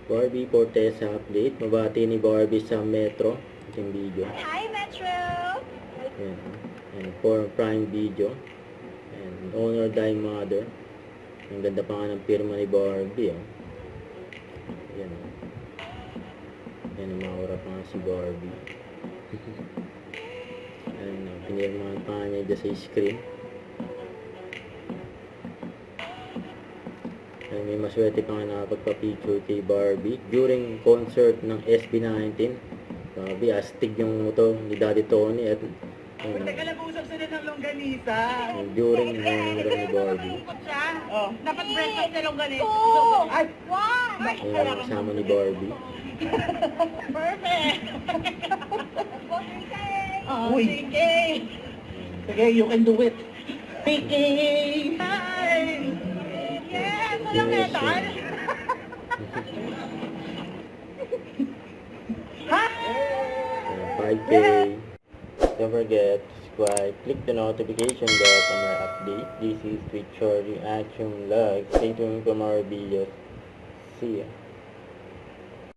Barbie Fortesa update. Mabati ni Barbie sa Metro. Yung video. Hi, Metro! Ayan. And for Prime Video. And Honor Thy Mother. Ang ganda pa nga ng pirma ni Barbie. Oh. Ayan. Ayan, maura pa nga si Barbie. Ayan, pinirmahan pa nga niya dyan sa screen. Ayan, may maswerte pa nga nakapagpa-picture kay Barbie during concert ng SB19. Grabe, astig yung ito ni Daddy Tony at Teka lang, usap sila ng longganisa. during ni Barbie. Oh, dapat breakfast na longganisa. Ay! Wow! Ayan, kasama ni Barbie. Perfect! Oh, Uy. sige! Sige, you can do it. Picky! Hi! Yes! Walang metal? Ha? 5K. Don't forget to subscribe, click the notification bell for more update. This is with short reaction vlog. Stay tuned for more videos. See ya.